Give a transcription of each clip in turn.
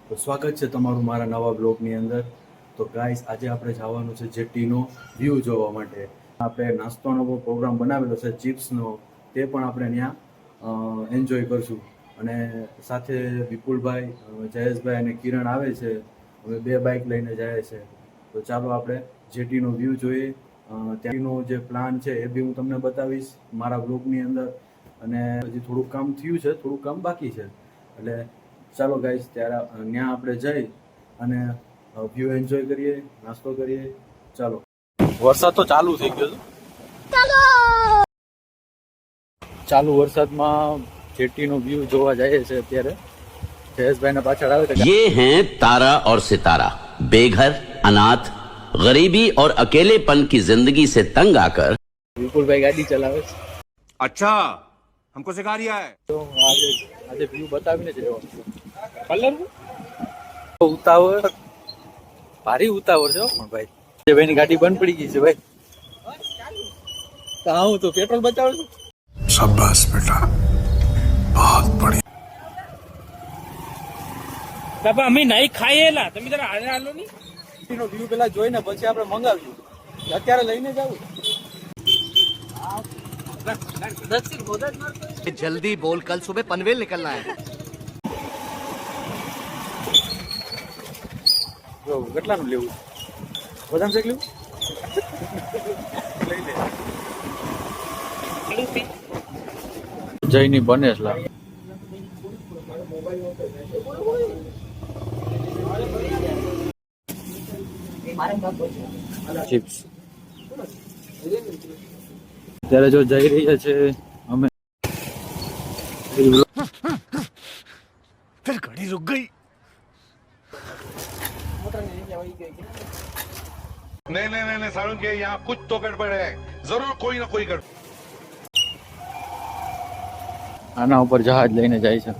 તો સ્વાગત છે તમારું મારા નવા બ્લોગની અંદર. તો ગાઈસ, આજે આપણે જવાનું છે જેટીનો વ્યૂ જોવા માટે. આપણે નાસ્તોનો પ્રોગ્રામ બનાવેલો છે, ચિપ્સનો. તે પણ આપણે ત્યાં એન્જોય કરશું. અને સાથે વિપુલભાઈ, જયેશભાઈ અને કિરણ આવે છે. અમે 2 બાઇક લઈને જાય છે. તો ચાલો આપણે જેટીનો વ્યૂ જોઈએ. ત્યાંનો જે પ્લાન છે એ બી હું તમને બતાવીશ મારા બ્લોગની અંદર. અને હજી થોડુંક કામ થયું છે, થોડુંક કામ બાકી છે. એટલે ચાલો ગાઈસ, ત્યારે ત્યાં આપણે જઈ અને વ્યૂ એન્જોય કરીએ, નાસ્તો કરીએ. ચાલો. વરસાદ તો ચાલુ થઈ ગયો છે. ચાલુ વરસાદમાં જેટીનો વ્યૂ જોવા જાય છે અત્યારે. જયેશભાઈના પાછળ આવે છે. ये हैं तारा और सितारा, बेघर, अनाथ, गरीबी और अकेलेपन की जिंदगी से तंग आकर વિપુલભાઈ ગાડી ચલાવે છે. अच्छा, हमको सिखा रिया है. તો આજે વ્યૂ બતાવીને જ રહેવાનું. કલર ઉતાવળ, ભારી ઉતાવળ છે પણ ભાઈ. ભાઈની ગાડી બંધ પડી ગઈ છે ભાઈ. તો હું તો પેટ્રોલ બચાવું છું. शाबाश बेटा, बहुत बढ़िया. બાપા અમે નહીં ખાયેલા, તમે જરા હાલે હાલો ની. નો વ્યૂ પેલા જોઈને પછી આપણે મંગાવ્યું. અત્યારે લઈને જાવું. जल्दी बोल, कल सुबह पनवेल निकलना है. જો કેટલાનું લેવું? બદામ શેક લેવું? લઈ લે. જયની બનેસલા. ચિપ્સ ત્યારે જો જઈ રહ્યા છે અમે. फिर घड़ी रुक गई. नहीं नहीं नहीं सारुण के यहाँ कुछ तो गड़बड़ है, जरूर कोई ना कोई गड़बड़. આના ઉપર જહાજ લઈને જાય છે.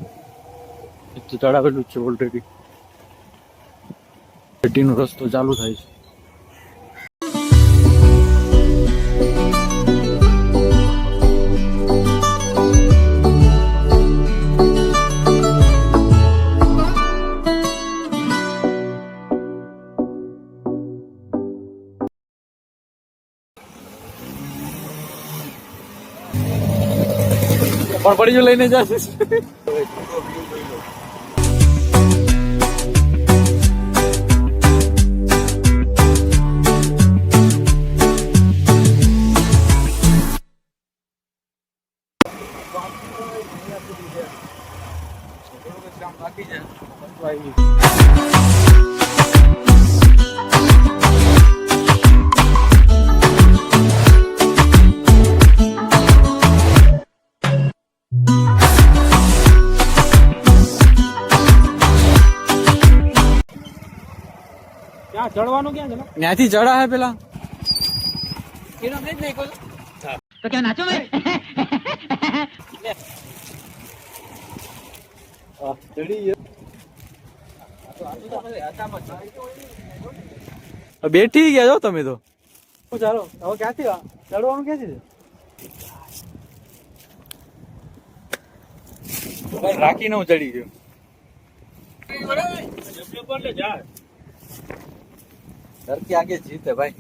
એક તો ચડાવેલું જ છે ઓલરેડી. જેટીનો રસ્તો ચાલુ થાય છે. પણ પડી લઈને જશે. ક્યાં ચડવાનું ક્યાં છે? ત્યાંથી ચડા હે પેલા. એનો બ્રેક નહીં ખોલો તો ક્યાં નાચો મે? બેઠી ગયા છો તમે તો. ચાલો હવે ક્યાંથી ચડવાનું ક્યાંથી છે? રાખીને હું ચડી ગયો. घर के आगे जीत है भाई.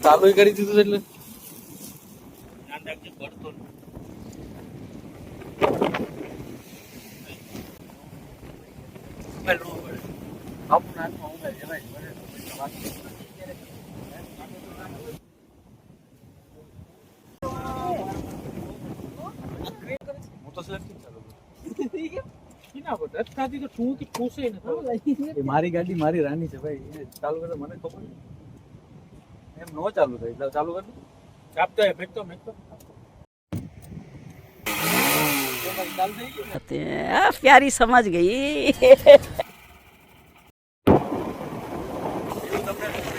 ચાલુ કરી દીધું એટલે હું તો મારી ગાડી મારી રાની છે ભાઈ. ચાલુ કરે મને ખબર એમ નો ચાલુ થાય એટલે ચાલુ કર. આપતો હે મેકતો प्यारी समझ गई.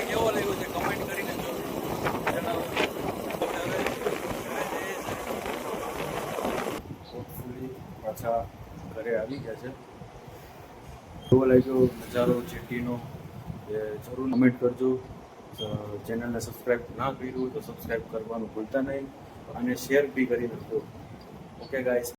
કેવો લાગ્યો છે કમેન્ટ કરીને પાછા ઘરે આવી ગયા છે. કેવો લાગ્યો નજારો જેટીનો એ જરૂર કમેન્ટ કરજો. ચેનલને સબસ્ક્રાઈબ ના કર્યું તો સબસ્ક્રાઈબ કરવાનું ભૂલતા નહીં. અને શેર બી કરી નાખજો. Okay guys.